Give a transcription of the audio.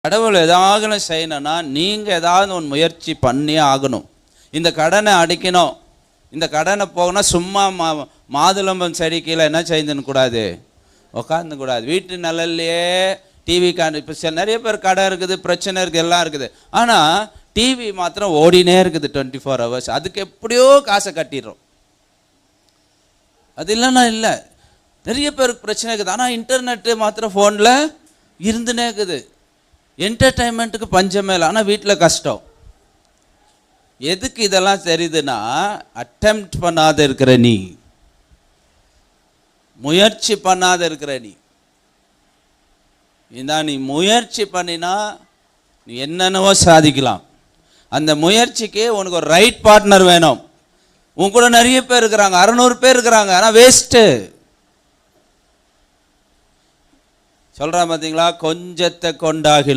கடவுள் ஏதாவது செய்யணும்னா நீங்கள் ஏதாவது ஒன்று முயற்சி பண்ணியே ஆகணும். இந்த கடனை அடிக்கணும், இந்த கடனை போகணும். சும்மா மாதுளம்பம் செடி கீழே என்ன செய்யணும் கூடாது, உட்காந்து கூடாது. வீட்டு நிழல்லையே டிவி இப்போ நிறைய பேர் கடை இருக்குது, பிரச்சனை இருக்குது, எல்லாம் இருக்குது. ஆனால் டிவி மாத்திரம் ஓடினே இருக்குது 24 hours. அதுக்கு எப்படியோ காசை கட்டிடுறோம். அது இல்லைன்னா இல்லை, நிறைய பேருக்கு பிரச்சனை இருக்குது. ஆனால் இன்டர்நெட்டு மாத்திரம் ஃபோனில் இருந்துனே இருக்குது. என்டர்டைன்மெண்ட்டுக்கு பஞ்சமே இல்லை, ஆனால் வீட்டில் கஷ்டம். எதுக்கு இதெல்லாம் தெரியுதுன்னா, அட்டெம்ப்ட் பண்ணாத இருக்கிற நீ, முயற்சி பண்ணாத இருக்கிற நீ. நீ முயற்சி பண்ணினா நீ என்னென்னவோ சாதிக்கலாம். அந்த முயற்சிக்கு உனக்கு ஒரு ரைட் பார்ட்னர் வேணும். உன் கூட நிறைய பேர் இருக்கிறாங்க, 600 பேர் இருக்கிறாங்க, ஆனால் வேஸ்ட்டு. சொல்கிறான் பார்த்தீங்களா, கொஞ்சத்தை கொண்டாகிலும்